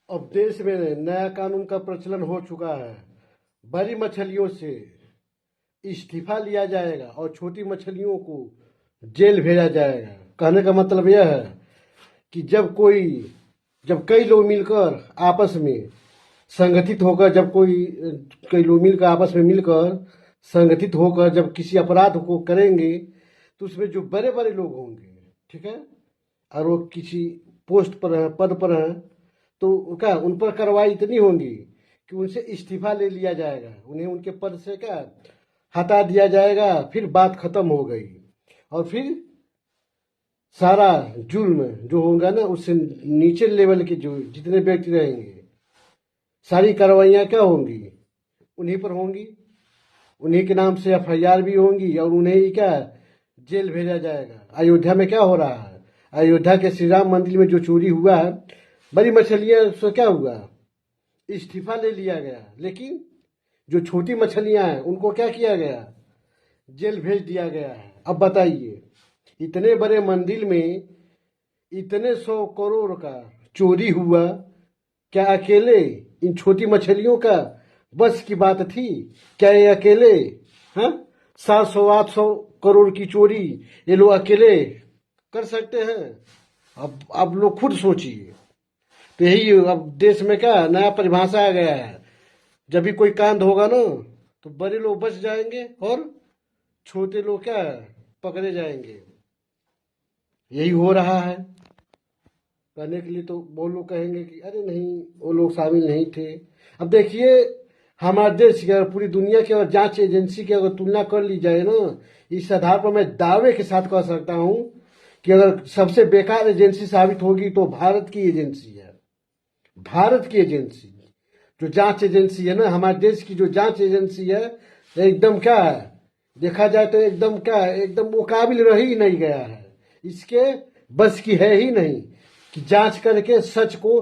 अब देश में नया कानून का प्रचलन हो चुका है। बड़ी मछलियों से इस्तीफा लिया जाएगा और छोटी मछलियों को जेल भेजा जाएगा। कहने का मतलब यह है कि जब कई लोग मिलकर आपस में संगठित होकर कई लोग मिलकर आपस में मिलकर संगठित होकर जब किसी अपराध को करेंगे तो उसमें जो बड़े बड़े लोग होंगे, ठीक है, और वो किसी पोस्ट पर हैं, पद पर हैं, तो क्या उन पर कार्रवाई इतनी होंगी कि उनसे इस्तीफा ले लिया जाएगा, उन्हें उनके पद से क्या हटा दिया जाएगा। फिर बात खत्म हो गई और फिर सारा जुल्म जो होगा ना, उससे नीचे लेवल के जो जितने व्यक्ति रहेंगे, सारी कार्रवाइयाँ क्या होंगी, उन्हीं पर होंगी। उन्हीं के नाम से एफआईआर भी होंगी और उन्हें ही क्या जेल भेजा जाएगा। अयोध्या में क्या हो रहा है, अयोध्या के श्री राम मंदिर में जो चोरी हुआ है, बड़ी मछलियाँ से क्या हुआ, इस्तीफा ले लिया गया, लेकिन जो छोटी मछलियाँ हैं उनको क्या किया गया, जेल भेज दिया गया है। अब बताइए, इतने बड़े मंदिर में इतने 100 करोड़ का चोरी हुआ, क्या अकेले इन छोटी मछलियों का बस की बात थी? क्या ये अकेले, हाँ, 700-800 करोड़ की चोरी ये लोग अकेले कर सकते हैं? अब लोग खुद सोचिए। तो यही अब देश में क्या नया परिभाषा आ गया है, जब भी कोई कांड होगा ना तो बड़े लोग बच जाएंगे और छोटे लोग क्या पकड़े जाएंगे। यही हो रहा है। करने के लिए तो वो लोग कहेंगे कि अरे नहीं, वो लोग शामिल नहीं थे। अब देखिए, हमारे देश की अगर पूरी दुनिया की अगर जांच एजेंसी की अगर तुलना कर ली जाए ना, इस आधार पर मैं दावे के साथ कह सकता हूँ कि अगर सबसे बेकार एजेंसी साबित होगी तो भारत की एजेंसी है। भारत की एजेंसी, जो जांच एजेंसी है ना, हमारे देश की जो जांच एजेंसी है, एकदम क्या है, देखा जाए तो एकदम क्या, एकदम वो काबिल रह ही नहीं गया है। इसके बस की है ही नहीं कि जांच करके सच को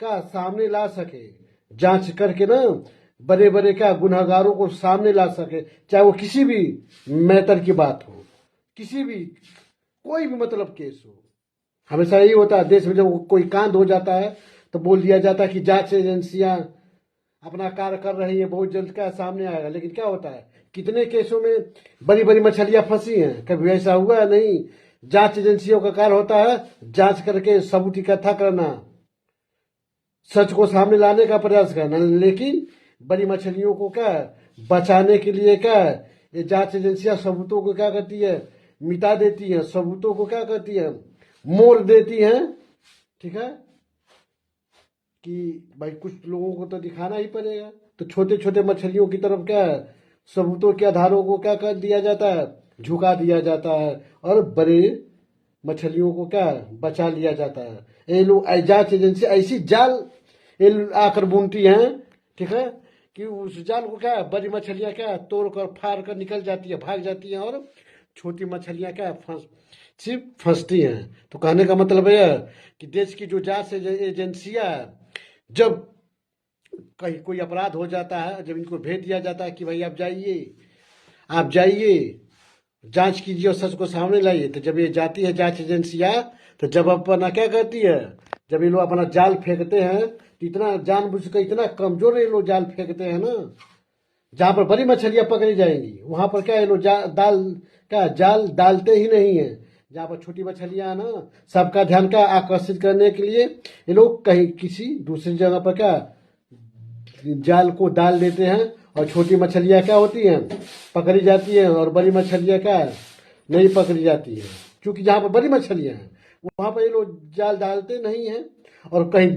का सामने ला सके, जांच करके ना बड़े बड़े क्या गुनहगारों को सामने ला सके, चाहे वो किसी भी मैटर की बात हो, किसी भी कोई भी मतलब केस हो। हमेशा यही होता है देश में, जब कोई कांड हो जाता है तो बोल दिया जाता है कि जांच एजेंसियां अपना कार्य कर रही है, बहुत जल्द क्या सामने आएगा। लेकिन क्या होता है, कितने केसों में बड़ी बड़ी मछलियां फंसी हैं, कभी ऐसा हुआ है? नहीं। जांच एजेंसियों का कार्य होता है जांच करके सबूत इकट्ठा करना, सच को सामने लाने का प्रयास करना। लेकिन बड़ी मछलियों को क्या बचाने के लिए क्या ये जांच एजेंसियां सबूतों को क्या करती है, मिटा देती है, सबूतों को क्या करती है, मोड़ देती हैं, ठीक है, कि भाई कुछ लोगों को तो दिखाना ही पड़ेगा। तो छोटे छोटे मछलियों की तरफ क्या है, सबूतों के आधारों को क्या कर दिया जाता है, झुका दिया जाता है, और बड़े मछलियों को क्या बचा लिया जाता है। ये लोग जांच एजेंसी ऐसी जाल ये आकर बुनती हैं, ठीक है, कि उस जाल को क्या बड़ी मछलियां क्या तोड़ कर फाड़ कर निकल जाती है, भाग जाती हैं, और छोटी मछलियां क्या सिर्फ फंसती हैं। तो कहने का मतलब यह है कि देश की जो जांच एजेंसियां, जब कहीं कोई अपराध हो जाता है, जब इनको भेज दिया जाता है कि भाई आप जाइए जांच कीजिए और सच को सामने लाइए, तो जब ये जाती है जांच एजेंसियां, तो जब अपना क्या करती है, जब ये लोग अपना जाल फेंकते हैं तो इतना जानबूझ कर इतना कमजोर ये लोग जाल फेंकते हैं ना, जहां पर बड़ी मछलियां पकड़ी जाएंगी वहां पर क्या ये लोग जाल डालते ही नहीं है। जहां पर छोटी मछलियां ना, सबका ध्यान का आकर्षित करने के लिए ये लोग कहीं किसी दूसरी जगह पर क्या जाल को डाल देते हैं, और छोटी मछलियां क्या होती हैं, पकड़ी जाती हैं, और बड़ी मछलियां क्या नहीं पकड़ी जाती है। क्योंकि जहाँ पर बड़ी मछलियां हैं वहां पर ये लोग जाल डालते नहीं हैं, और कहीं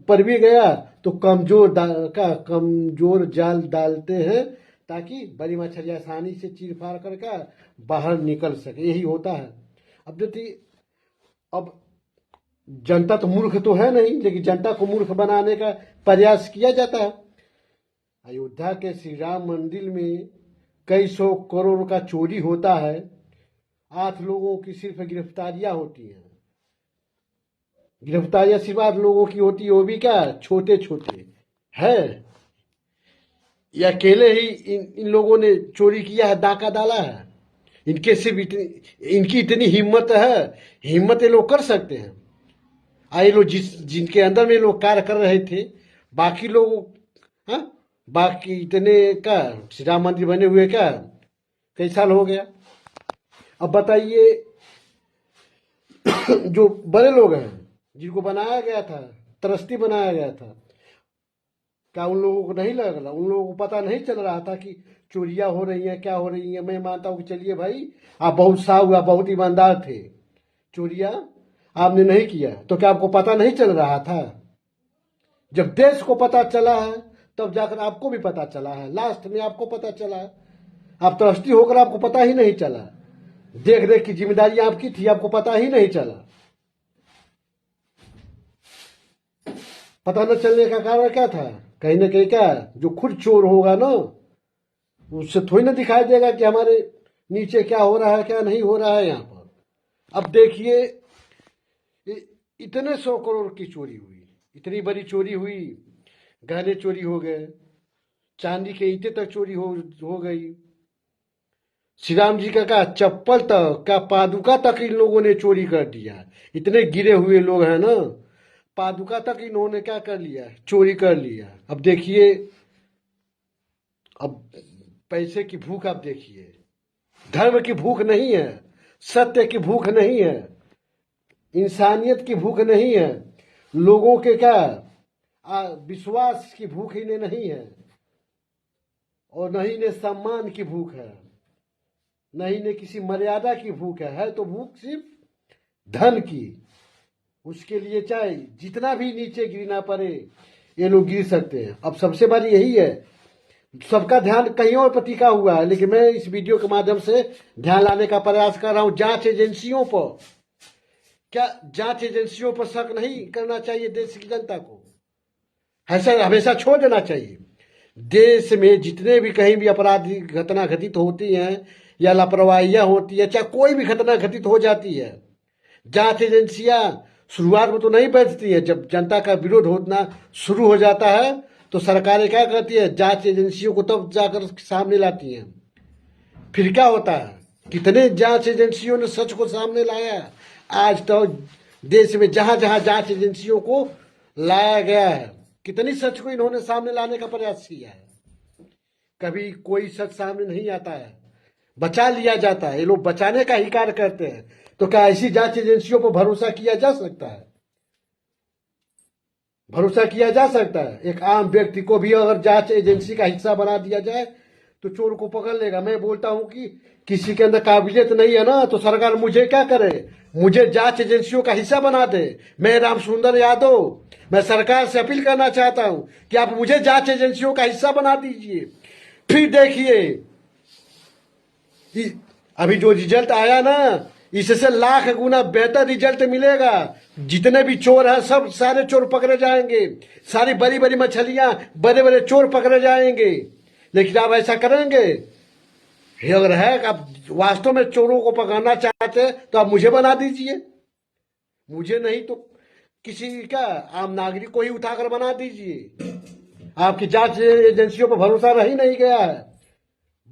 पर भी गया तो कमजोर जाल डालते हैं, ताकि बड़ी मछलियां आसानी से चीर फाड़ कर का बाहर निकल सके। यही होता है। अब देखिए, अब जनता तो मूर्ख तो है नहीं, लेकिन जनता को मूर्ख बनाने का प्रयास किया जाता है। अयोध्या के श्री राम मंदिर में कई 100 करोड़ का चोरी होता है, 8 लोगों की सिर्फ गिरफ्तारियां होती हैं। गिरफ्तारियां सिर्फ 8 लोगों की होती है, वो भी क्या छोटे छोटे है। ये अकेले ही इन लोगों ने चोरी किया है, डाका डाला है। इनके सिर्फ इतनी इनकी इतनी हिम्मत है, हिम्मत ये लोग कर सकते हैं। आए लोग जिनके अंदर में लोग कार्य कर रहे थे, बाकी लोग, हाँ, बाकी इतने का श्री राम मंदिर बने हुए क्या कई साल हो गया। अब बताइए जो बड़े लोग हैं जिनको बनाया गया था, ट्रस्टी बनाया गया था, क्या उन लोगों को नहीं लग रहा, उन लोगों को पता नहीं चल रहा था कि चोरियां हो रही हैं, क्या हो रही हैं। मैं मानता हूँ कि चलिए भाई, आप बहुत साहब, आप बहुत ईमानदार थे, चोरियां आपने नहीं किया, तो क्या आपको पता नहीं चल रहा था? जब देश को पता चला है तब जाकर आपको भी पता चला है, लास्ट में आपको पता चला है। आप ट्रस्टी होकर आपको पता ही नहीं चला, देख रेख की जिम्मेदारी आपकी थी, आपको पता ही नहीं चला। पता न चलने का कारण क्या था? कहीं ना कहीं क्या, जो खुद चोर होगा ना, उससे थोड़ी ना दिखाई देगा कि हमारे नीचे क्या हो रहा है, क्या नहीं हो रहा है यहाँ पर। अब देखिए, इतने 100 करोड़ की चोरी हुई, इतनी बड़ी चोरी हुई, गहने चोरी हो गए, चांदी के ईंटें तक चोरी हो गई, श्री राम जी का चप्पल तक, क्या पादुका तक इन लोगों ने चोरी कर दिया। इतने गिरे हुए लोग हैं ना, पादुका तक इन्होंने क्या कर लिया, चोरी कर लिया। अब देखिए, अब पैसे की भूख आप देखिए, धर्म की भूख नहीं है, सत्य की भूख नहीं है, इंसानियत की भूख नहीं है, लोगों के क्या विश्वास की भूख इन्हें नहीं है, और न ही इन्हें सम्मान की भूख है, न ही इन्हें किसी मर्यादा की भूख है तो भूख सिर्फ धन की। उसके लिए चाहे जितना भी नीचे गिरना पड़े, ये लोग गिर सकते हैं। अब सबसे बड़ी यही है, सबका ध्यान कहीं और पर टिका हुआ है, लेकिन मैं इस वीडियो के माध्यम से ध्यान लाने का प्रयास कर रहा हूं जांच एजेंसियों पर। क्या जांच एजेंसियों पर शक नहीं करना चाहिए देश की जनता को? ऐसा हमेशा छोड़ देना चाहिए। देश में जितने भी कहीं भी आपराधिक घटना घटित होती हैं या लापरवाहियां होती है, चाहे कोई भी घटना घटित हो जाती है, जांच एजेंसियां शुरुआत में तो नहीं बैठती है। जब जनता का विरोध होना शुरू हो जाता है तो सरकारें क्या करती है, जांच एजेंसियों को तब जाकर सामने लाती हैं। फिर क्या होता है, कितने जांच एजेंसियों ने सच को सामने लाया। आज तो देश में जहां जहां जांच एजेंसियों को लाया गया है, कितनी सच को इन्होंने सामने लाने का प्रयास किया है। कभी कोई सच सामने नहीं आता है, बचा लिया जाता है। ये लोग बचाने का ही कार्य करते हैं। तो क्या ऐसी जांच एजेंसियों पर भरोसा किया जा सकता है? भरोसा किया जा सकता है? एक आम व्यक्ति को भी अगर जांच एजेंसी का हिस्सा बना दिया जाए तो चोर को पकड़ लेगा। मैं बोलता हूं कि किसी के अंदर काबिलियत नहीं है ना, तो सरकार मुझे क्या करे, मुझे जांच एजेंसियों का हिस्सा बना दे। मैं राम सुंदर यादव, मैं सरकार से अपील करना चाहता हूं कि आप मुझे जांच एजेंसियों का हिस्सा बना दीजिए। फिर देखिए, अभी जो रिजल्ट आया ना, इससे लाख गुना बेहतर रिजल्ट मिलेगा। जितने भी चोर हैं सब सारे चोर पकड़े जाएंगे, सारी बड़ी बड़ी मछलियां, बड़े बड़े चोर पकड़े जाएंगे। लेकिन आप ऐसा करेंगे? अगर है कि आप वास्तव में चोरों को पकड़ना चाहते हैं तो आप मुझे बना दीजिए, मुझे नहीं तो किसी का आम नागरिक को ही उठाकर बना दीजिए। आपकी जांच एजेंसियों पर भरोसा रह ही नहीं गया है।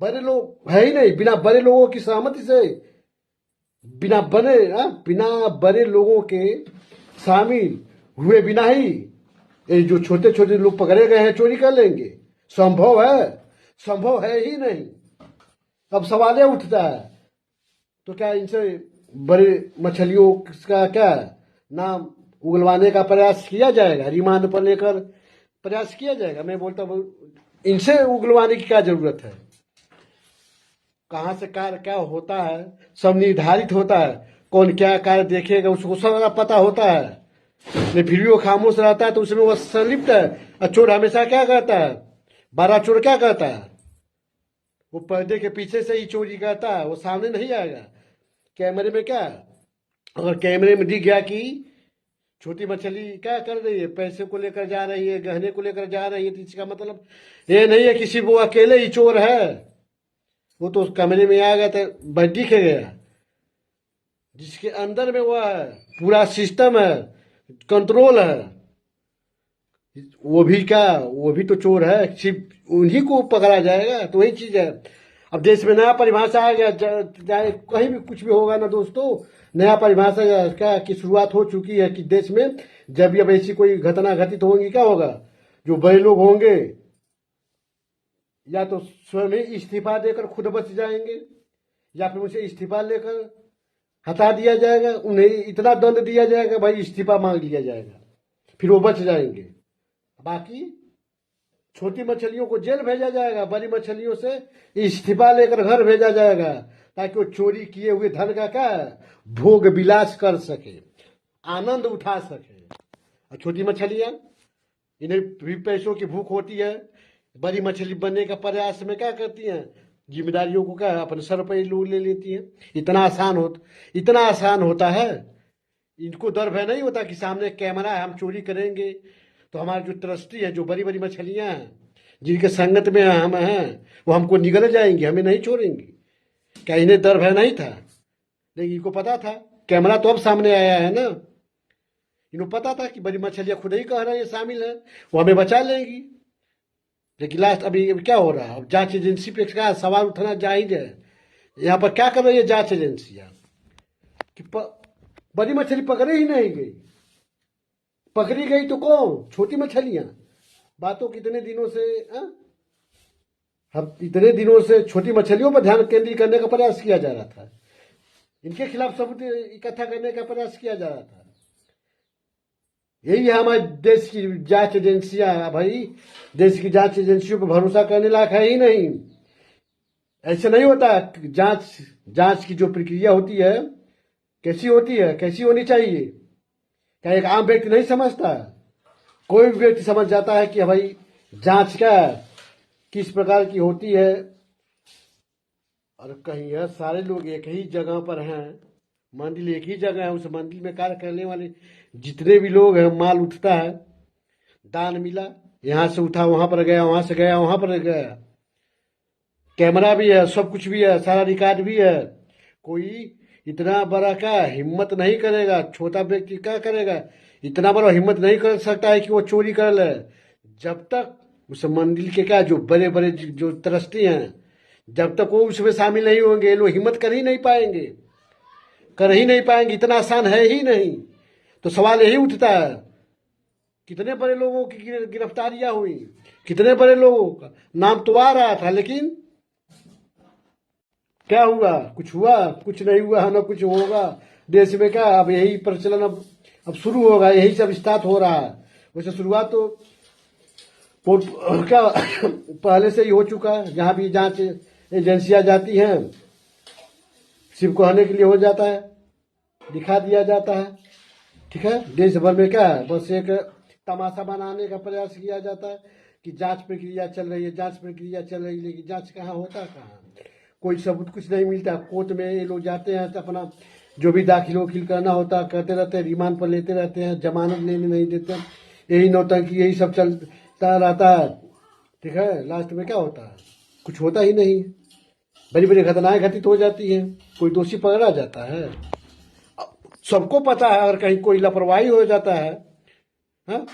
बड़े लोग है ही नहीं, बिना बड़े लोगों की सहमति से, बिना बड़े लोगों के शामिल हुए बिना ही ये जो छोटे छोटे लोग पकड़े गए हैं चोरी कर लेंगे? संभव है? संभव है ही नहीं। अब सवाल ये उठता है, तो क्या इनसे बड़े मछलियों का क्या नाम उगलवाने का प्रयास किया जाएगा, रिमांड पर लेकर प्रयास किया जाएगा? मैं बोलता हूँ इनसे उगलवाने की क्या जरूरत है? कहाँ से कार्य क्या होता है सब निर्धारित होता है। कौन क्या कार्य देखेगा उसको सब पता होता है, लेकिन फिर भी वो खामोश रहता है तो उसमें वो संलिप्त है। और चोर हमेशा क्या करता है, बड़ा चोर क्या करता है, वो पर्दे के पीछे से ही चोरी करता है, वो सामने नहीं आएगा। कैमरे में क्या, अगर कैमरे में दिख गया कि छोटी मछली क्या कर रही है, पैसे को लेकर जा रही है, गहने को लेकर जा रही है, तो इसका मतलब ये नहीं है किसी वो अकेले ही चोर है। वो तो कमरे में आ गया तो दिख गया, जिसके अंदर में वो है, पूरा सिस्टम है, कंट्रोल है, वो भी क्या, वो भी तो चोर है, सिर्फ उन्हीं को पकड़ा जाएगा। तो वही चीज है। अब देश में नया परिभाषा आ गया, चाहे कहीं भी कुछ भी होगा ना दोस्तों, नया परिभाषा क्या की शुरुआत हो चुकी है कि देश में जब भी अब ऐसी कोई घटना घटित होगी क्या होगा, जो बड़े लोग होंगे या तो स्वयं ही इस्तीफा देकर खुद बच जाएंगे, या फिर उनसे इस्तीफा लेकर हटा दिया जाएगा, उन्हें इतना दंड दिया जाएगा भाई इस्तीफा मांग लिया जाएगा, फिर वो बच जाएंगे। बाकी छोटी मछलियों को जेल भेजा जाएगा, बड़ी मछलियों से इस्तीफा लेकर घर भेजा जाएगा, ताकि वो चोरी किए हुए धन का क्या भोग विलास कर सके, आनंद उठा सके। और छोटी मछलियां, इन्हें भी पैसों की भूख होती है, बड़ी मछली बनने का प्रयास में क्या करती हैं, जिम्मेदारियों को क्या अपने सर पर लोग ले लेती हैं। इतना आसान होता है, इनको डर भय नहीं होता कि सामने कैमरा है, हम चोरी करेंगे तो हमारे जो ट्रस्टी है, जो बड़ी बड़ी मछलियां हैं जिनके संगत में हम हैं, वो हमको निगल जाएंगी, हमें नहीं छोड़ेंगी। क्या इन्हें डर भय नहीं था? लेकिन इनको पता था, कैमरा तो अब सामने आया है ना, इन्हें पता था कि बड़ी मछलियां खुद ही कह रहे हैं शामिल है, वो हमें बचा लेंगी। लेकिन लास्ट अभी क्या हो रहा है, अब जांच एजेंसी पे क्या सवाल उठाना जायज है। यहाँ पर क्या कर रही है जांच एजेंसियां कि बड़ी मछली पकड़े ही नहीं गई, पकड़ी गई तो कौन, छोटी मछलियां। बातों कितने दिनों से हम इतने दिनों से छोटी मछलियों पर ध्यान केंद्रित करने का प्रयास किया जा रहा था, इनके खिलाफ सबूत इकट्ठा करने का प्रयास किया जा रहा था। यही है हमारे देश की जांच एजेंसियां। भाई देश की जांच एजेंसियों पर भरोसा करने लायक है ही नहीं। ऐसे नहीं होता। जांच की जो प्रक्रिया होती है कैसी होती है, कैसी होनी चाहिए, क्या एक आम व्यक्ति नहीं समझता? कोई भी व्यक्ति समझ जाता है कि भाई जांच क्या किस प्रकार की होती है। और कहीं है सारे लोग एक ही जगह पर हैं, मंदिर एक ही जगह है, उस मंदिर में कार्य करने वाले जितने भी लोग हैं, माल उठता है, दान मिला, यहाँ से उठा वहां पर गया, वहां से गया वहां पर गया, कैमरा भी है, सब कुछ भी है, सारा रिकॉर्ड भी है। कोई इतना बड़ा का हिम्मत नहीं करेगा, छोटा व्यक्ति क्या करेगा, इतना बड़ा हिम्मत नहीं कर सकता है कि वो चोरी कर ले, जब तक उस मंदिर के क्या जो बड़े बड़े जो ट्रस्टी हैं, जब तक वो उसमें शामिल नहीं होंगे, लोग हिम्मत कर ही नहीं पाएंगे, इतना आसान है ही नहीं। तो सवाल यही उठता है, कितने बड़े लोगों की गिरफ्तारियां हुई, कितने बड़े लोगों का नाम तो आ रहा था, लेकिन क्या हुआ, कुछ हुआ, कुछ नहीं हुआ, ना कुछ होगा। देश में क्या अब यही प्रचलन अब शुरू होगा, यही सब स्टार्ट हो रहा है। वैसे शुरुआत तो क्या पहले से ही हो चुका है, जहां भी जांच एजेंसियां जाती हैं सिर्फ कहने के लिए हो जाता है, दिखा दिया जाता है, ठीक है। देश भर में क्या है, बस एक तमाशा बनाने का प्रयास किया जाता है कि जांच प्रक्रिया चल रही है, जांच प्रक्रिया चल रही है, लेकिन जांच कहाँ होता कहाँ, कोई सबूत कुछ नहीं मिलता। कोर्ट में ये लोग जाते हैं तो अपना जो भी दाखिल वकील करना होता है करते रहते हैं, रिमांड पर लेते रहते हैं, जमानत लेने नहीं देते, यही नौटंकी यही सब चलता रहता है, ठीक है। लास्ट में क्या होता है, कुछ होता ही नहीं, बड़ी बड़ी घटनाएं घटित हो जाती हैं, कोई दोषी पकड़ा जाता है। सबको पता है अगर कहीं कोई लापरवाही हो जाता है, हाँ?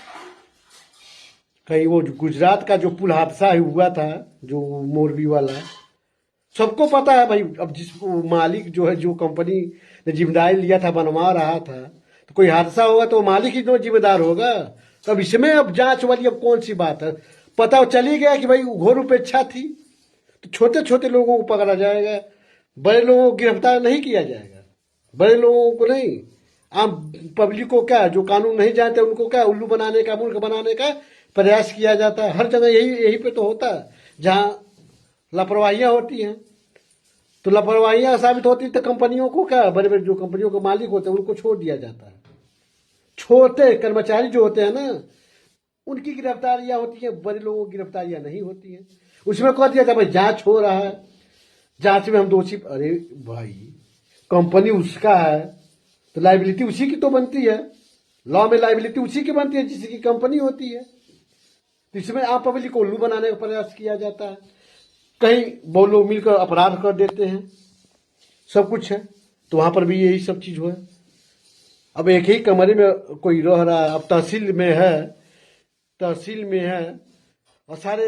कहीं वो गुजरात का जो पुल हादसा हुआ था, जो मोरबी वाला, सबको पता है भाई। अब जिस मालिक जो है, जो कंपनी ने जिम्मेदारी लिया था, बनवा रहा था, तो कोई हादसा होगा तो मालिक ही तो जिम्मेदार होगा। तो अब इसमें अब जांच वाली अब कौन सी बात है, पता चली गया कि भाई घोर उपेक्षा थी, तो छोटे छोटे लोगों को पकड़ा जाएगा, बड़े लोगों को गिरफ्तार नहीं किया जाएगा, बड़े लोगों को नहीं, आम पब्लिक को क्या, जो कानून नहीं जानते उनको क्या उल्लू बनाने का, मूर्ख बनाने का प्रयास किया जाता है। हर जगह यही पे तो होता है, जहां लापरवाहियां होती हैं। तो लापरवाहियां साबित होती तो कंपनियों को क्या, बड़े बड़े जो कंपनियों के मालिक होते हैं उनको छोड़ दिया जाता है। छोटे कर्मचारी जो होते हैं ना, उनकी गिरफ्तारियां होती है, बड़े लोगों की गिरफ्तारियां नहीं होती है। उसमें कह दिया था भाई जांच हो रहा है, जांच में हम दोषी, अरे भाई कंपनी उसका है तो लाइबिलिटी उसी की तो बनती है, लॉ में लाइबिलिटी उसी की बनती है जिसकी कंपनी होती है। तो इसमें आप पब्लिक को उल्लू बनाने का प्रयास किया जाता है, कहीं वो लोग मिलकर अपराध कर देते हैं, सब कुछ है। तो वहां पर भी यही सब चीज हुआ। अब एक ही कमरे में कोई रह रहा है, अब तहसील में है और सारे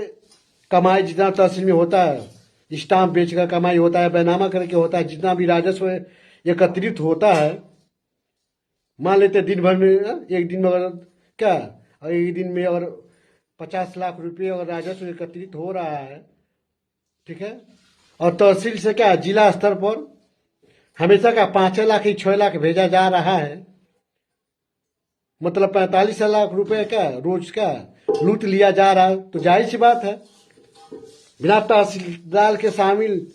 कमाई जितना तहसील में होता है, स्टाम्प बेचकर कमाई होता है, बैनामा करके होता है, जितना भी राजस्व एकत्रित होता है, मान लेते दिन भर में एक दिन में अगर क्या, और एक दिन में अगर 50 लाख रुपये अगर राजस्व एकत्रित हो रहा है, ठीक है, और तहसील से क्या जिला स्तर पर हमेशा का 5 लाख ही 6 लाख भेजा जा रहा है, मतलब 45 लाख रुपए का रोज का लूट लिया जा रहा है, तो जाहिर सी बात है बिना तहसीलदार के शामिल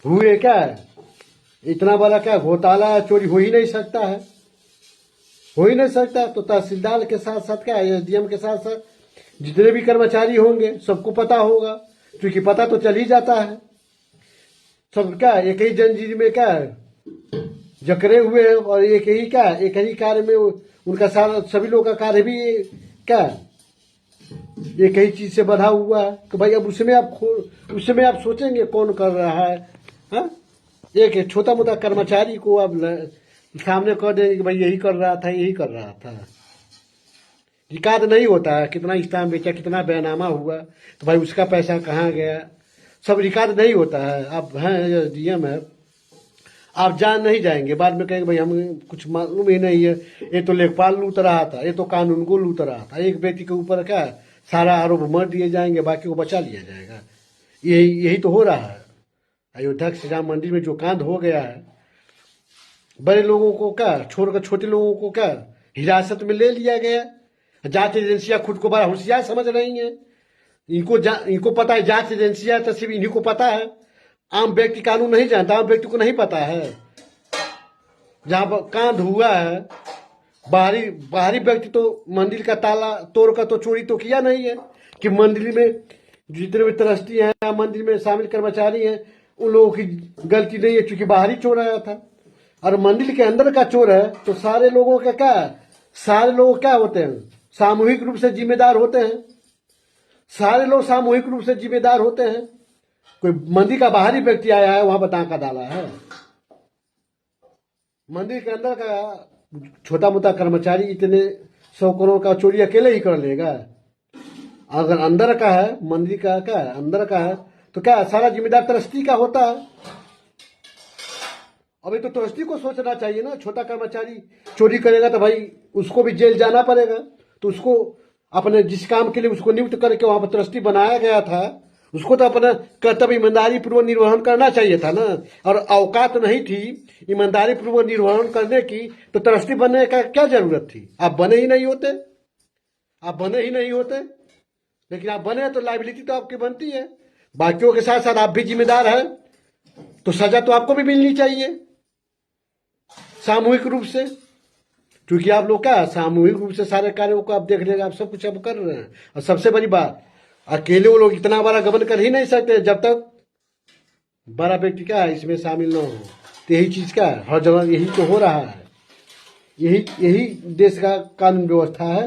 हुए क्या इतना बड़ा क्या घोटाला चोरी हो ही नहीं सकता है, हो ही नहीं सकता। तो तहसीलदार के साथ साथ क्या एसडीएम के साथ साथ जितने भी कर्मचारी होंगे सबको पता होगा, क्योंकि पता तो चल ही जाता है। सब क्या एक ही जंजीर में क्या जकड़े हुए हैं और एक ही क्या एक ही कार्य में उनका सारा सभी लोगों का कार्य भी क्या एक ही चीज से बधा हुआ है। तो भाई अब उसमें आप सोचेंगे कौन कर रहा है, हा? एक छोटा मोटा कर्मचारी को अब सामने कर देंगे कि भाई यही कर रहा था, यही कर रहा था। रिकॉर्ड नहीं होता है कितना स्टाम्प बेचा, कितना बैनामा हुआ, तो भाई उसका पैसा कहाँ गया, सब रिकॉर्ड नहीं होता है। आप हैं डीएम है, आप जान नहीं जाएंगे, बाद में कहेंगे भाई हमें कुछ मालूम ही नहीं है, ये तो लेखपाल लूट रहा था, ये तो कानून को लूट रहा था। एक व्यक्ति के ऊपर क्या सारा आरोप मर दिए जाएंगे, बाकी को बचा लिया जाएगा। यही तो हो रहा है। अयोध्या श्री राम मंदिर में जो कांड हो गया है, बड़े लोगों को क्या छोड़कर छोटे लोगों को क्या हिरासत में ले लिया गया। जांच एजेंसियां खुद को बड़ा होशियार समझ रही हैं, इनको पता है जांच एजेंसियां तो सिर्फ इन्हीं को पता है, आम व्यक्ति कानून नहीं जानता, आम व्यक्ति को नहीं पता है। जहां पर कांड हुआ है बाहरी व्यक्ति तो मंदिर का ताला तोड़कर तो चोरी तो किया नहीं है, कि मंदिर में जितने भी ट्रस्टी हैं मंदिर में शामिल कर्मचारी हैं उन लोगों की गलती नहीं है, क्योंकि बाहरी चोर आया था। और मंदिर के अंदर का चोर है तो सारे लोगों का क्या सारे लोग क्या होते हैं सामूहिक रूप से जिम्मेदार होते हैं, सारे लोग सामूहिक रूप से जिम्मेदार होते हैं। कोई मंदिर का बाहरी व्यक्ति आया है वहां पर टांका डाला है, मंदिर के अंदर का छोटा मोटा कर्मचारी इतने 100 करोड़ का चोरी अकेले ही कर लेगा। अगर अंदर का है मंदिर का क्या अंदर का है तो क्या सारा जिम्मेदार ट्रस्टी का होता है। अभी तो ट्रस्टी को सोचना चाहिए ना, छोटा कर्मचारी चोरी करेगा तो भाई उसको भी जेल जाना पड़ेगा, तो उसको अपने जिस काम के लिए उसको नियुक्त करके वहां पर ट्रस्टी बनाया गया था उसको तो अपना कर्तव्य ईमानदारी पूर्वक निर्वहन करना चाहिए था ना। और औकात नहीं थी ईमानदारी पूर्वक निर्वहन करने की तो ट्रस्टी बनने का क्या जरूरत थी। आप बने ही नहीं होते, आप बने ही नहीं होते, लेकिन आप बने तो लाइबिलिटी तो आपकी बनती है, बाकियों के साथ साथ आप भी जिम्मेदार हैं, तो सजा तो आपको भी मिलनी चाहिए सामूहिक रूप से। क्योंकि आप लोग क्या सामूहिक रूप से सारे कार्यों को आप देख लेगा, आप सब कुछ अब कर रहे हैं। और सबसे बड़ी बात अकेले वो लोग इतना बड़ा गबन कर ही नहीं सकते जब तक बड़ा व्यक्ति क्या इसमें शामिल न हो। तो यही चीज क्या हर जगह यही तो हो रहा है, यही देश का कानून व्यवस्था है।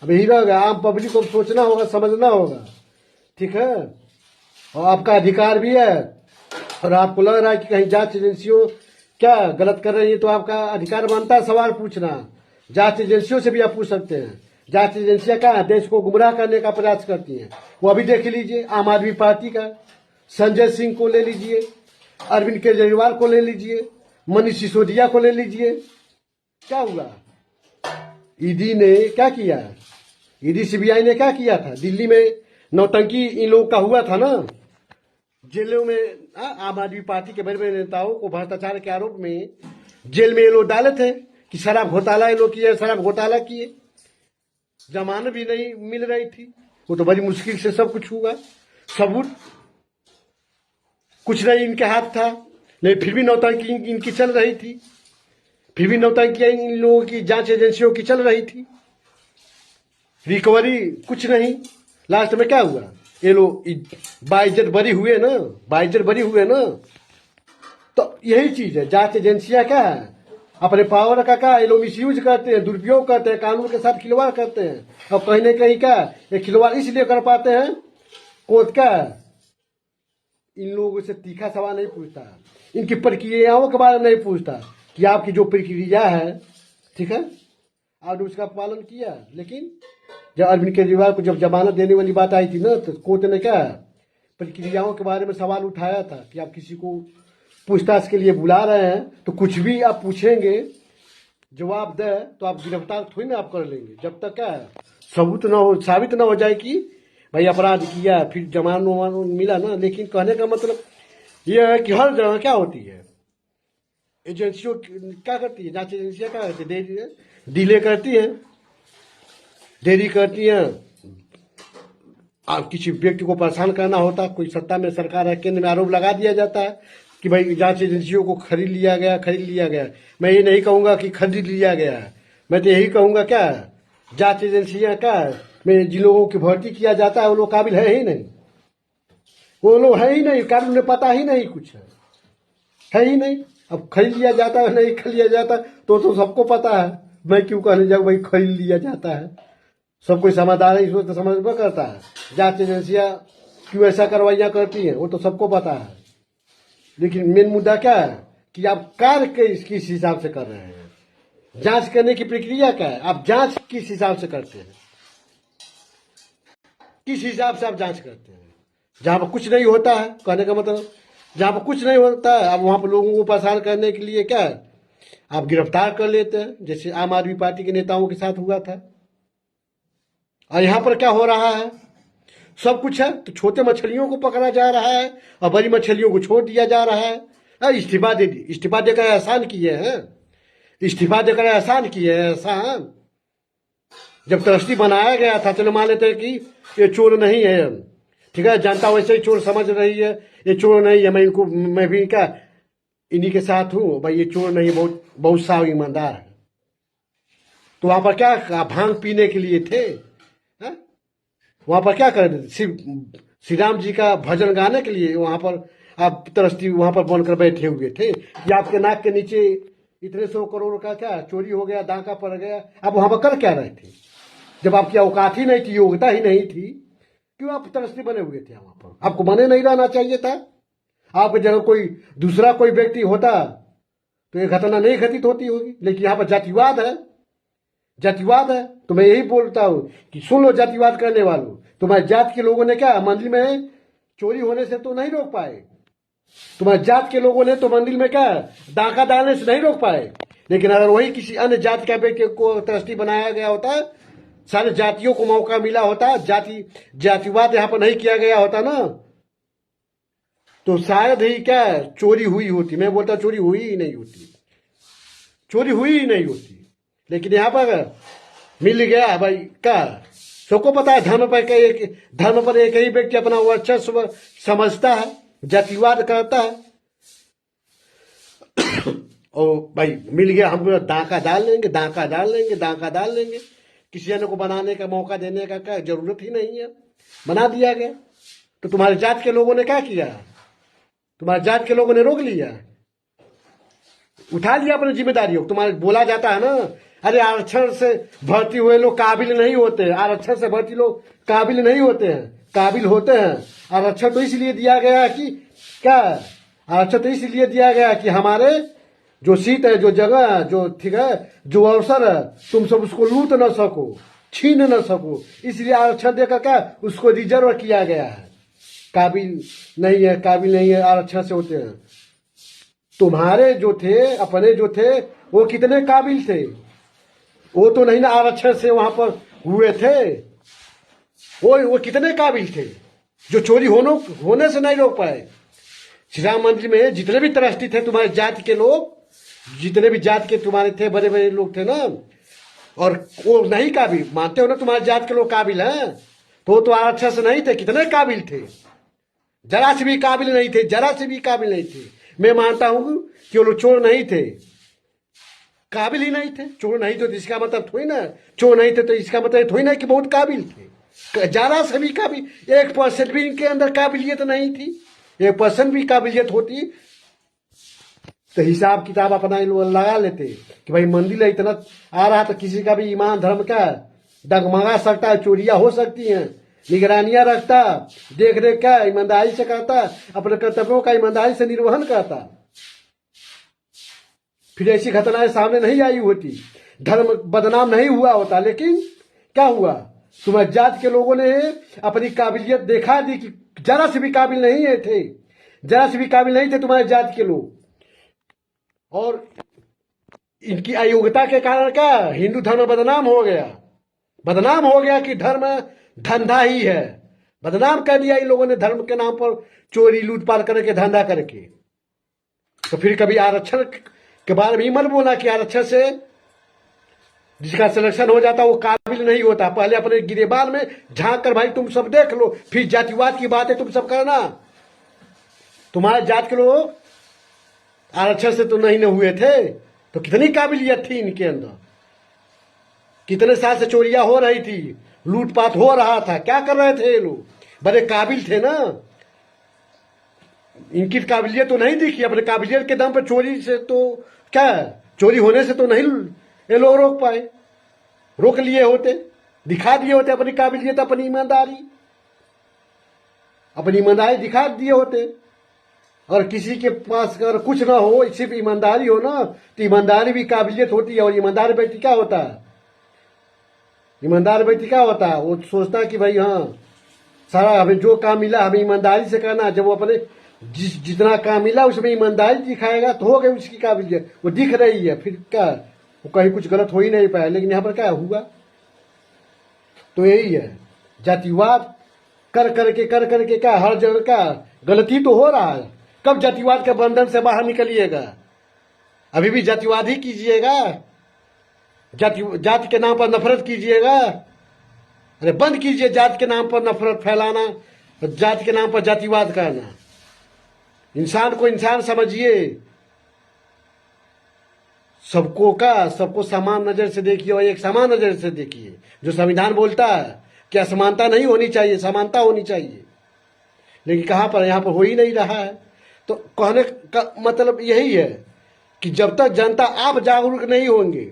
अब यही रहेगा, आम पब्लिक को सोचना होगा, समझना होगा, ठीक है। और आपका अधिकार भी है, और आपको लग रहा है कि कहीं जांच एजेंसियों क्या गलत कर रही है तो आपका अधिकार बनता है सवाल पूछना। जांच एजेंसियों से भी आप पूछ सकते हैं। जांच एजेंसियां क्या देश को गुमराह करने का प्रयास करती हैं, वो अभी देख लीजिए आम आदमी पार्टी का संजय सिंह को ले लीजिए, अरविंद केजरीवाल को ले लीजिए, मनीष सिसोदिया को ले लीजिए। क्या हुआ, ईडी ने क्या किया, ईडी सीबीआई ने क्या किया था, दिल्ली में नौटंकी इन लोगों का हुआ था ना, जेलों में आम आदमी पार्टी के बड़े बड़े नेताओं को भ्रष्टाचार के आरोप में जेल में ये लोग डाले थे कि शराब घोटाला ये लोग किए, शराब घोटाला किए, जमानत भी नहीं मिल रही थी, वो तो बड़ी मुश्किल से सब कुछ हुआ, सबूत कुछ नहीं इनके हाथ था, लेकिन फिर भी नौटंकी इनकी चल रही थी, फिर भी नौटंकी इन लोगों की जांच एजेंसियों की चल रही थी, रिकवरी कुछ नहीं। लास्ट में क्या हुआ, ये लोग बाइज्जत बरी हुए ना, बाइज्जत बरी हुए ना। तो यही चीज है, जांच एजेंसियां क्या है अपने पावर का क्या ये लोग मिसयूज करते हैं, दुरुपयोग करते हैं, कानून के साथ खिलवाड़ करते हैं। और कहीं ना कहीं क्या ये खिलवाड़ इसलिए कर पाते हैं, कोर्ट क्या इन लोगों से तीखा सवाल नहीं पूछता, इनकी प्रक्रियाओं के बारे में नहीं पूछता कि आपकी जो प्रक्रिया है, ठीक है, आपने उसका पालन किया। लेकिन जब अरविंद केजरीवाल को जब जमानत देने वाली बात आई थी ना, तो कोर्ट ने क्या प्रक्रियाओं के बारे में सवाल उठाया था कि आप किसी को पूछताछ के लिए बुला रहे हैं, तो कुछ भी आप पूछेंगे जवाब दे तो आप गिरफ्तार थोड़ी ना आप कर लेंगे, जब तक क्या सबूत ना हो, साबित ना हो जाए कि भाई अपराध किया, फिर जमान वमान मिला ना। लेकिन कहने का मतलब ये है कि हर जगह क्या होती है, एजेंसियों क्या करती है, जांच एजेंसियां क्या करती है, डिले करती है, देरी करती हैं। आप किसी व्यक्ति को परेशान करना होता, कोई सत्ता में सरकार है, केंद्र में आरोप लगा दिया जाता है कि भाई जांच एजेंसियों को खरीद लिया गया। मैं ये नहीं कहूंगा कि खरीद लिया गया है, मैं तो यही कहूंगा क्या जांच एजेंसियां क्या में जिन लोगों की भर्ती किया जाता है वो लोग काबिल है ही नहीं, वो लोग है ही नहीं काबिल, उन्हें पता ही नहीं कुछ है ही नहीं। अब खरीद लिया जाता है नहीं खरीद लिया जाता तो सबको पता है, मैं क्यों कहने जाऊँ भाई खरीद लिया जाता है, सब कोई समझदार है, इसमें तो समझ में करता है। जांच एजेंसियां क्यों ऐसा कार्रवाइयां करती हैं वो तो सबको पता है। लेकिन मेन मुद्दा क्या है कि आप कार्य किस हिसाब से कर रहे हैं, जांच करने की प्रक्रिया क्या है, आप जांच किस हिसाब से करते हैं, किस हिसाब से आप जांच करते हैं। जहां पर कुछ नहीं होता है, कहने का मतलब जहां पर कुछ नहीं होता है, आप वहां पर लोगों को परेशान करने के लिए क्या है आप गिरफ्तार कर लेते हैं, जैसे आम आदमी पार्टी के नेताओं के साथ हुआ था। और यहां पर क्या हो रहा है, सब कुछ है तो छोटे मछलियों को पकड़ा जा रहा है और बड़ी मछलियों को छोड़ दिया जा रहा है। इस्तीफा देकर एहसान किए हैं, इस्तीफा देकर एहसान किए हैं, एहसान। जब ट्रस्टी बनाया गया था चलो मान लेते हैं कि ये चोर नहीं है, ठीक है, जनता वैसे ही चोर समझ रही है, ये चोर नहीं है, मैं भी क्या इन्हीं के साथ हूं भाई, ये चोर नहीं, बहुत बहुत सा ईमानदार है। तो वहां पर क्या भांग पीने के लिए थे, वहां पर क्या कर रहे थे, श्री राम जी का भजन गाने के लिए वहां पर आप तरस्ती वहां पर बनकर बैठे हुए थे कि आपके नाक के नीचे इतने 100 करोड़ का क्या चोरी हो गया, डाका पड़ गया, आप वहां पर कर क्या रहे थे, जब आपकी औकात ही नहीं थी, योग्यता ही नहीं थी, क्यों आप तरस्ती बने हुए थे वहां पर, आपको बने नहीं रहना चाहिए था। आपकी जगह कोई दूसरा कोई व्यक्ति होता तो ये घटना नहीं घटित होती होगी। लेकिन यहाँ पर जातिवाद है, जातिवाद है, तो मैं यही बोलता हूं कि सुन लो जातिवाद करने वालों, तुम्हारे जात के लोगों ने क्या मंदिर में चोरी होने से तो नहीं रोक पाए, तुम्हारे जात के लोगों ने तो मंदिर में क्या डाका डालने से नहीं रोक पाए। लेकिन अगर वही किसी अन्य जाति का व्यक्ति को ट्रस्टी बनाया गया होता, सारे जातियों को मौका मिला होता, जातिवाद यहां पर नहीं किया गया होता ना, तो शायद ही क्या चोरी हुई होती। मैं बोलता चोरी हुई ही नहीं होती, चोरी हुई ही नहीं होती। लेकिन यहाँ पर मिल गया भाई क्या, सबको पता है धर्म पर एक ही व्यक्ति अपना वर्चस्व समझता है, जातिवाद करता है, और भाई मिल गया हम डाका डाल लेंगे, डाका डाल लेंगे, डाका डाल लेंगे, किसी अन्य को बनाने का मौका देने का क्या जरूरत ही नहीं है, बना दिया गया। तो तुम्हारे जात के लोगों ने क्या किया, तुम्हारे जात के लोगों ने रोक लिया, उठा लिया अपनी जिम्मेदारी। तुम्हारे बोला जाता है ना, अरे आरक्षण से भर्ती हुए लोग काबिल नहीं होते, आरक्षण से भर्ती लोग काबिल नहीं होते हैं, काबिल होते हैं। आरक्षण तो इसलिए दिया गया कि क्या, आरक्षण तो इसलिए दिया गया कि हमारे जो सीट है, जो जगह है, जो ठीक है, जो अवसर है, तुम सब उसको लूट न सको, छीन न सको, इसलिए आरक्षण देकर क्या उसको रिजर्व किया गया है। काबिल नहीं है, काबिल नहीं है, आरक्षण से होते हैं। तुम्हारे जो थे अपने जो थे वो कितने काबिल थे, वो तो नहीं ना आरक्षण से वहां पर हुए थे, वो कितने काबिल थे जो चोरी होने से नहीं रोक पाए। श्री राम मंदिर में जितने भी ट्रस्टी थे तुम्हारे जाति के लोग, जितने भी जात के तुम्हारे थे बड़े बड़े लोग थे ना, और वो नहीं काबिल मानते हो ना, तुम्हारे जात के लोग काबिल हैं, तो आरक्षण से नहीं थे, कितने काबिल थे, जरा से भी काबिल नहीं थे, जरा से भी काबिल नहीं थे। मैं मानता हूं कि वो लोग चोर नहीं थे, काबिल ही नहीं थे। चोर नहीं थे तो इसका मतलब थोड़ी ना, चोर नहीं थे तो इसका मतलब थोड़ी ना कि बहुत काबिल थे, जरा से भी काबिल, 1% भी इनके अंदर काबिलियत नहीं थी। 1% भी काबिलियत होती तो हिसाब किताब अपना लगा लेते कि भाई मंदिर इतना आ रहा तो किसी का भी ईमान धर्म का डगमगा सकता है, चोरियां हो सकती हैं, निगरानियां रखता, देख रेख का ईमानदारी से करता, अपने कर्तव्यों का ईमानदारी से निर्वहन करता, फिर ऐसी घटनाएं सामने नहीं आई होती, धर्म बदनाम नहीं हुआ होता। लेकिन क्या हुआ, तुम्हारे जात के लोगों ने अपनी काबिलियत दिखा दी कि जरा से भी काबिल नहीं है थे, जरा से भी काबिल नहीं थे तुम्हारे जात के लोग। और इनकी अयोग्यता के कारण क्या हिंदू धर्म बदनाम हो गया। बदनाम हो गया कि धर्म धंधा ही है। बदनाम कर दिया इन लोगों ने धर्म के नाम पर चोरी लूटपाट करके धंधा करके। तो फिर कभी आरक्षण के बारे में मत बोला कि आरक्षण से जिसका सिलेक्शन हो जाता वो काबिल नहीं होता। पहले अपने गिरेबान में झांक कर भाई तुम सब देख लो, फिर जातिवाद की बातें तुम सब करना। तुम्हारे जात के लोग आरक्षण से तो नहीं न हुए थे, तो कितनी काबिलियत थी इनके अंदर। कितने साल से चोरियां हो रही थी, लूटपाट हो रहा था, क्या कर रहे थे ये लोग, बड़े काबिल थे ना। इनकी काबिलियत तो नहीं दिखी। अपने काबिलियत के दम पर चोरी से तो क्या, चोरी होने से तो नहीं ये लोग रोक पाए। रोक लिए होते, दिखा दिए होते अपनी काबिलियत, अपनी ईमानदारी दिखा दिए होते। और किसी के पास अगर कुछ ना हो, सिर्फ ईमानदारी हो ना, तो ईमानदारी भी काबिलियत होती है। और ईमानदार व्यक्ति क्या होता है, ईमानदार व्यक्ति क्या होता है, वो सोचता है कि भाई हाँ सारा हमें जो काम मिला हमें ईमानदारी से करना। जब वो अपने जितना काम मिला उसमें ईमानदारी दिखाएगा तो हो गई उसकी काबिलियत, वो दिख रही है। फिर क्या, वो कहीं कुछ गलत हो ही नहीं पाया। लेकिन यहाँ पर क्या हुआ, तो यही है जातिवाद कर करके क्या हर जगह का गलती तो हो रहा है। कब जातिवाद के बंधन से बाहर निकलिएगा? अभी भी जातिवाद ही कीजिएगा, जाति के नाम पर नफरत कीजिएगा। अरे बंद कीजिए जाति के नाम पर नफरत फैलाना, जाति के नाम पर जातिवाद करना। इंसान को इंसान समझिए, सबको समान नजर से देखिए और एक समान नजर से देखिए। जो संविधान बोलता है कि असमानता नहीं होनी चाहिए, समानता होनी चाहिए। लेकिन कहां पर, यहां पर हो ही नहीं रहा है। तो कहने का मतलब यही है कि जब तक जनता आप जागरूक नहीं होंगे,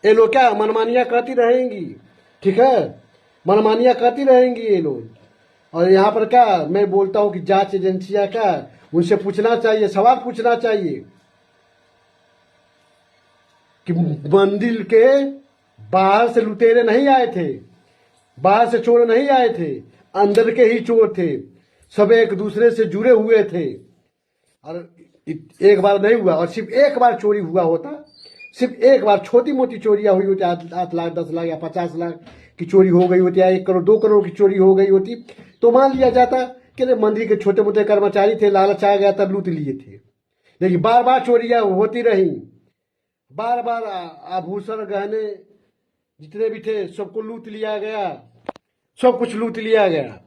ये लोग क्या मनमानियां करती रहेंगी। ठीक है, मनमानियां करती रहेंगी ये लोग। और यहाँ पर क्या मैं बोलता हूँ कि जांच एजेंसियां क्या, उनसे पूछना चाहिए, सवाल पूछना चाहिए कि मंदिर के बाहर से लुटेरे नहीं आए थे, बाहर से चोर नहीं आए थे, अंदर के ही चोर थे। सब एक दूसरे से जुड़े हुए थे। और एक बार नहीं हुआ, और सिर्फ एक बार चोरी हुआ होता, सिर्फ एक बार छोटी मोटी चोरियां हुई होती, 8 लाख 10 लाख या 50 लाख की चोरी हो गई होती, या 1 करोड़ 2 करोड़ की चोरी हो गई होती, तो मान लिया जाता कि मंदिर के छोटे मोटे कर्मचारी थे, लालच आ गया तब लूट लिए थे। लेकिन बार बार चोरियां होती रही, बार बार आभूषण गहने जितने भी थे सबको लूट लिया गया, सब कुछ लूट लिया गया।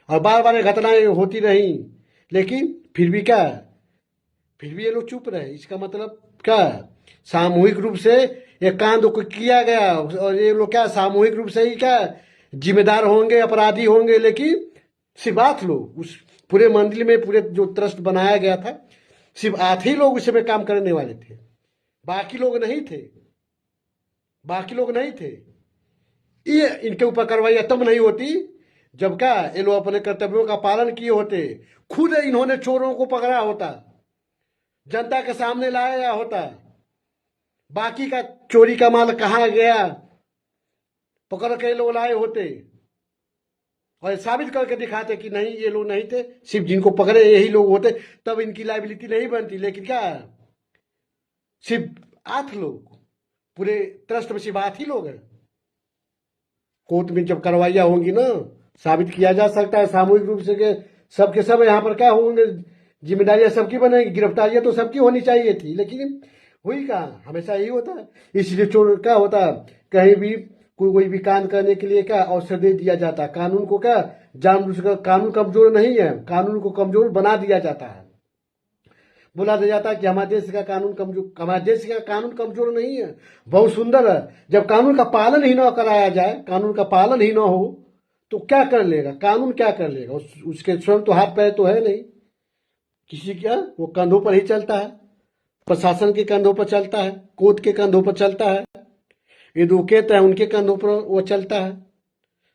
और बार बार घटनाएं होती रही। लेकिन फिर भी क्या, फिर भी ये लोग चुप रहे। इसका मतलब क्या, सामूहिक रूप से एक कांड को किया गया और ये लोग क्या सामूहिक रूप से ही क्या जिम्मेदार होंगे, अपराधी होंगे। लेकिन सिर्फ 8 लोग उस पूरे मंदिर में, पूरे जो ट्रस्ट बनाया गया था, सिर्फ 8 ही लोग उसमें काम करने वाले थे, बाकी लोग नहीं थे, बाकी लोग नहीं थे। ये इनके ऊपर कार्रवाई तब नहीं होती जब क्या ये लोग अपने कर्तव्यों का पालन किए होते। खुद इन्होंने चोरों को पकड़ा होता, जनता के सामने लाया होता, बाकी का चोरी का माल कहाँ गया पकड़ के लोग लाए होते और साबित करके दिखाते कि नहीं ये लोग नहीं थे, सिर्फ जिनको पकड़े यही लोग होते, तब इनकी लाइबिलिटी नहीं बनती। लेकिन क्या सिर्फ 8 लोग, पूरे ट्रस्ट में सिर्फ 8 ही लोग हैं। कोर्ट में जब कार्रवाइयां होंगी ना, साबित किया जा सकता है सामूहिक रूप से के सब यहाँ पर क्या होंगे, जिम्मेदारियां सबकी बनेगी, गिरफ्तारियां तो सबकी होनी चाहिए थी। लेकिन हुई कहाँ, हमेशा यही होता है। इसलिए चोर क्या होता है, कहीं भी कोई भी कांड करने के लिए क्या अवसर दे दिया जाता है। कानून को क्या जानबूझकर, कानून कमजोर नहीं है, कानून को कमजोर बना दिया जाता है। बोला जाता है कि हमारे देश का कानून कमजोर, हमारे देश का कानून कमजोर नहीं है, बहुत सुंदर है। जब कानून का पालन ही ना कराया जाए, कानून का पालन ही ना हो, तो क्या कर लेगा कानून, क्या कर लेगा? उसके स्वयं तो हाथ पैर तो है नहीं किसी का, वो कंधों पर ही चलता है, प्रशासन के कंधों पर चलता है, कोर्ट के कंधों पर चलता है, एडवोकेट है उनके कंधों पर वो चलता है।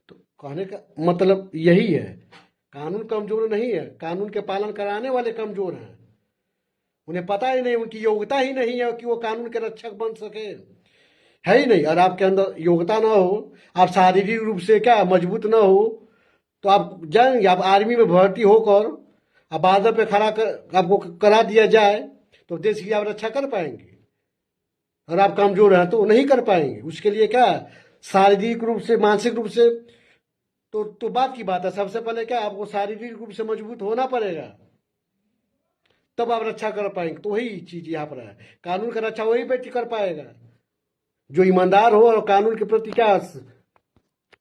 तो कहने का मतलब यही है, कानून कमजोर नहीं है, कानून के पालन कराने वाले कमजोर हैं। उन्हें पता ही नहीं, उनकी योग्यता ही नहीं है कि वो कानून के रक्षक बन सके, है ही नहीं। और आपके अंदर योग्यता ना हो, आप शारीरिक रूप से क्या मजबूत ना हो, तो आप जाएंगे, आप आर्मी में भर्ती होकर अब बादल पे खड़ा कर आपको करा दिया जाए तो देश की आप रक्षा कर पाएंगे? अगर आप कमजोर हैं तो नहीं कर पाएंगे। उसके लिए क्या, शारीरिक रूप से, मानसिक रूप से तो बात की बात है। सबसे पहले क्या, आपको शारीरिक रूप से मजबूत होना पड़ेगा, तब आप रक्षा कर पाएंगे। तो वही चीज यहाँ पर है, कानून का रक्षा वही व्यक्ति कर पाएगा जो ईमानदार हो और कानून के प्रति क्या,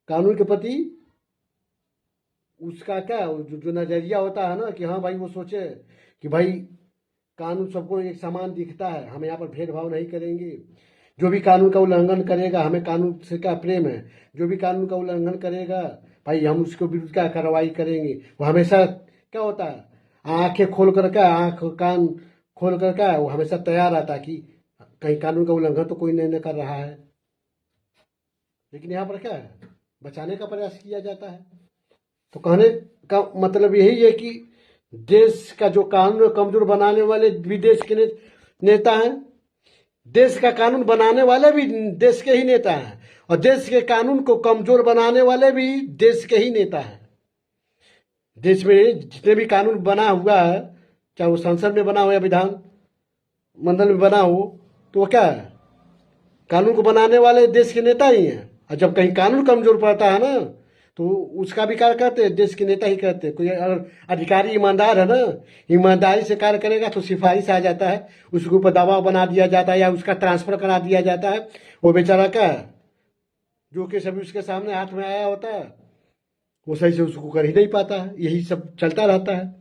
कानून के प्रति उसका क्या जो नजरिया होता है ना, कि हाँ भाई वो सोचे कि भाई कानून सबको एक समान दिखता है, हम यहाँ पर भेदभाव नहीं करेंगे। जो भी कानून का उल्लंघन करेगा, हमें कानून से क्या प्रेम है, जो भी कानून का उल्लंघन करेगा भाई हम उसके विरुद्ध क्या कार्रवाई करेंगे। वो हमेशा क्या होता है, आंखें खोल कर क्या, आंख कान खोल कर क्या, वो हमेशा तैयार रहता है कि कहीं कानून का उल्लंघन तो कोई नहीं कर रहा है। लेकिन यहाँ पर क्या है, बचाने का प्रयास किया जाता है। तो कहने का मतलब यही है कि देश का जो कानून कमजोर बनाने वाले भी देश के नेता हैं, देश का कानून बनाने वाले भी देश के ही नेता हैं, और देश के कानून को कमजोर बनाने वाले भी देश के ही नेता हैं। देश में जितने भी कानून बना हुआ है, चाहे वो संसद में बना हो या विधान मंडल में बना हो, तो वो क्या है, कानून को बनाने वाले देश के नेता ही हैं। और जब कहीं कानून कमजोर पड़ता है ना, तो उसका भी कार्य करते हैं देश के नेता ही करते हैं। कोई अगर अधिकारी ईमानदार है ना, ईमानदारी से कार्य करेगा तो सिफारिश आ जाता है, उसके ऊपर दबाव बना दिया जाता है या उसका ट्रांसफर करा दिया जाता है। वो बेचारा क्या है, जो कि सभी उसके सामने हाथ में आया होता है, वो सही से उसको कर ही नहीं पाता है। यही सब चलता रहता है।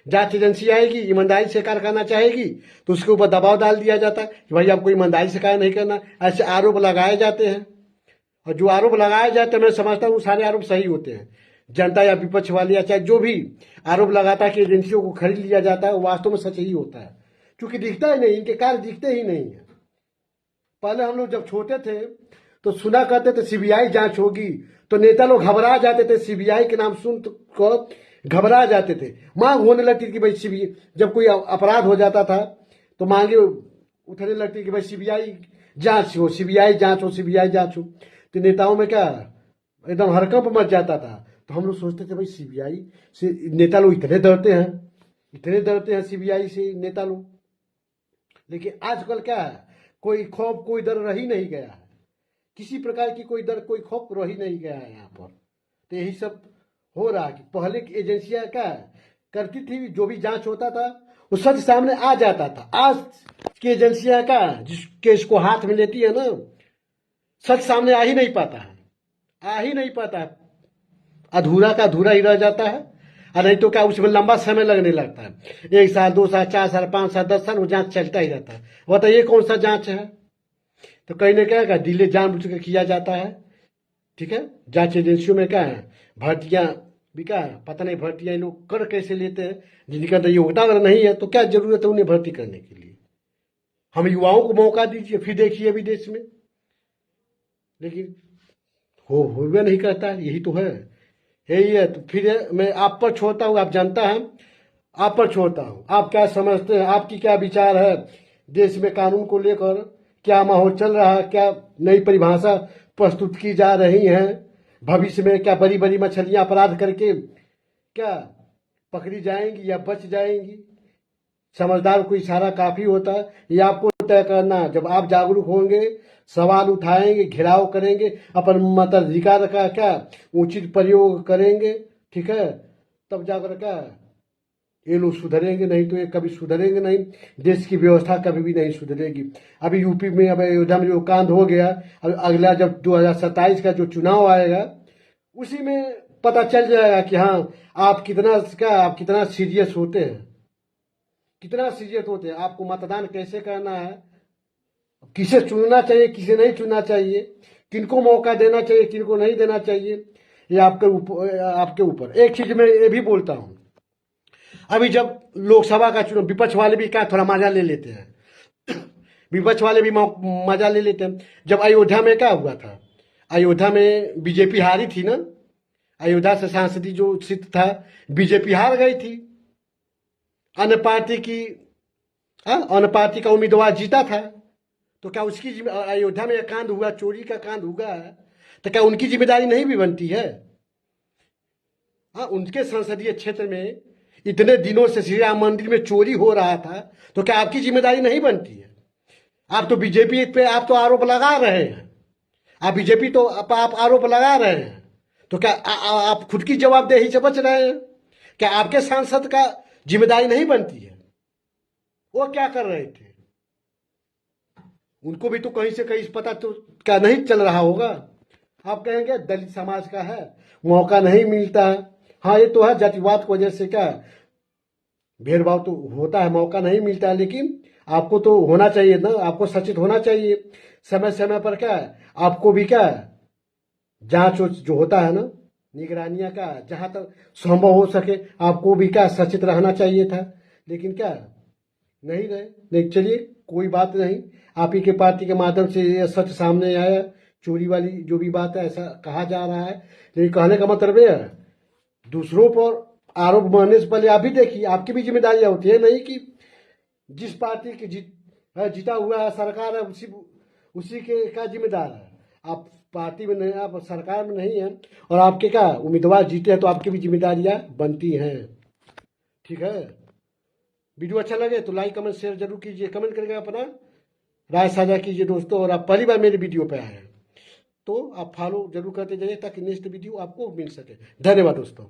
जांच एजेंसी आएगी, ईमानदारी से कार्य करना चाहेगी तो उसके ऊपर दबाव डाल दिया जाता है कि भाई आपको ईमानदारी से कार्य नहीं करना। ऐसे आरोप लगाए जाते हैं, और जो आरोप लगाए जाते हैं मैं समझता हूँ सारे आरोप सही होते हैं। जनता या विपक्ष वाले या चाहे जो भी आरोप लगाता है कि एजेंसियों को खरीद लिया जाता है, वो वास्तव में सच ही होता है, क्योंकि दिखता ही नहीं, इनके कार्य दिखते ही नहीं है। पहले हम लोग जब छोटे थे तो सुना करते थे सीबीआई जांच होगी, तो नेता लोग घबरा जाते थे, सीबीआई के नाम सुन को घबरा जाते थे। मांग होने लगती थी कि भाई सीबीआई, जब कोई अपराध हो जाता था तो मांगे उठने लगती कि भाई सीबीआई जांच हो, सीबीआई जांच हो, सीबीआई जांच हो। तो नेताओं में क्या एकदम हड़कंप मच जाता था। तो हम लोग सोचते थे भाई सीबीआई से नेता लोग इतने डरते हैं, इतने डरते हैं सीबीआई से नेता लोग। लेकिन आजकल क्या है, कोई खौफ कोई डर रह ही नहीं गया है, किसी प्रकार की कोई डर कोई खौफ रह ही नहीं गया है यहाँ पर। तो यही सब हो रहा है कि पहले की एजेंसियां क्या करती थी, जो भी जांच होता था वो सच सामने आ जाता था। आज की एजेंसियां क्या, जिस केस को हाथ में लेती है ना, सच सामने आ ही नहीं पाता है, आ ही नहीं पाता है, अधूरा का अधूरा ही रह जाता है। और नहीं तो क्या, उसमें लंबा समय लगने लगता है, 1 साल 2 साल 4 साल 5 साल 10 साल वो जांच चलता ही रहता है। बताइए कौन सा जांच है? तो कहीं ना क्या डिले जानबूझ कर किया जाता है। ठीक है, जांच एजेंसियों में क्या है, भर्तियां भी क्या है, पता नहीं भर्तियां लोग कर कैसे लेते हैं, जिनके अंदर योग्यता अगर नहीं है तो क्या जरूरत है उन्हें भर्ती करने के लिए। हम युवाओं को मौका दीजिए, फिर देखिए विदेश में। लेकिन हो भी नहीं करता है, यही तो है, यही है। तो फिर मैं आप पर छोड़ता हूँ, आप जनता हैं, आप पर छोड़ता हूँ, आप क्या समझते हैं, आपकी क्या विचार है देश में कानून को लेकर, क्या माहौल चल रहा है, क्या नई परिभाषा प्रस्तुत की जा रही है, भविष्य में क्या बड़ी बड़ी मछलियां अपराध करके क्या पकड़ी जाएंगी या बच जाएंगी? समझदार को इशारा काफी होता है, ये आपको तय करना है। जब आप जागरूक होंगे, सवाल उठाएंगे, घेराव करेंगे, अपन मताधिकार का क्या उचित प्रयोग करेंगे, ठीक है, तब जाकर क्या ये लोग सुधरेंगे, नहीं तो ये कभी सुधरेंगे नहीं। देश की व्यवस्था कभी भी नहीं सुधरेगी। अभी यूपी में, अब अयोध्या में जो कांड हो गया, अब अगला जब 2027 का जो चुनाव आएगा उसी में पता चल जाएगा कि हाँ आप कितना सीरियस होते हैं, कितना सीरियस होते हैं, आपको मतदान कैसे करना है, किसे चुनना चाहिए किसे नहीं चुनना चाहिए, किनको मौका देना चाहिए किनको नहीं देना चाहिए, ये आपके ऊपर। एक चीज मैं ये भी बोलता हूं, अभी जब लोकसभा का चुनाव, विपक्ष वाले भी क्या थोड़ा मजा ले लेते हैं, विपक्ष वाले भी मजा ले लेते हैं। जब अयोध्या में क्या हुआ था, अयोध्या में बीजेपी हारी थी ना, अयोध्या से सांसदीय जो सीट था बीजेपी हार गई थी, अन्य पार्टी की, अन्य पार्टी का उम्मीदवार जीता था। तो क्या उसकी अयोध्या में कांड हुआ, चोरी का कांड हुआ है, तो क्या उनकी जिम्मेदारी नहीं भी बनती है? हाँ, उनके संसदीय क्षेत्र में इतने दिनों से श्री राम मंदिर में चोरी हो रहा था, तो क्या आपकी जिम्मेदारी नहीं बनती है? आप तो बीजेपी पे आप तो आरोप लगा रहे हैं, आप बीजेपी तो आप आरोप लगा रहे हैं, तो क्या आप खुद की जवाबदेही से बच रहे हैं? क्या आपके सांसद का जिम्मेदारी नहीं बनती है? वो क्या कर रहे थे? उनको भी तो कहीं से कहीं पता तो क्या नहीं चल रहा होगा? आप कहेंगे दलित समाज का है, मौका नहीं मिलता है। हाँ, ये तो है, जातिवाद की वजह से क्या भेदभाव तो होता है, मौका नहीं मिलता है, लेकिन आपको तो होना चाहिए ना, आपको सचेत होना चाहिए समय समय पर। क्या आपको भी क्या जांच जो होता है ना, निगरानियां का जहां तक संभव हो सके आपको भी क्या सचेत रहना चाहिए था, लेकिन क्या नहीं रहे। नहीं, चलिए कोई बात नहीं, आप ही के पार्टी के माध्यम से ये सच सामने आया। चोरी वाली जो भी बात है ऐसा कहा जा रहा है, लेकिन कहने का मतलब ये है दूसरों पर आरोप बनने से पहले आप भी देखिए, आपकी भी जिम्मेदारियां होती है। नहीं कि जिस पार्टी की जीता हुआ है सरकार है उसी उसी के का जिम्मेदार है। आप पार्टी में नहीं, आप सरकार में नहीं है, और आपके क्या उम्मीदवार जीते हैं, तो आपकी भी जिम्मेदारियां बनती हैं। ठीक है, वीडियो अच्छा लगे तो लाइक कमेंट शेयर जरूर कीजिए, कमेंट करके अपना राय साझा कीजिए दोस्तों। और आप पहली बार मेरे वीडियो पे आए हैं तो आप फॉलो जरूर करते जाइए ताकि नेक्स्ट वीडियो आपको मिल सके। धन्यवाद दोस्तों।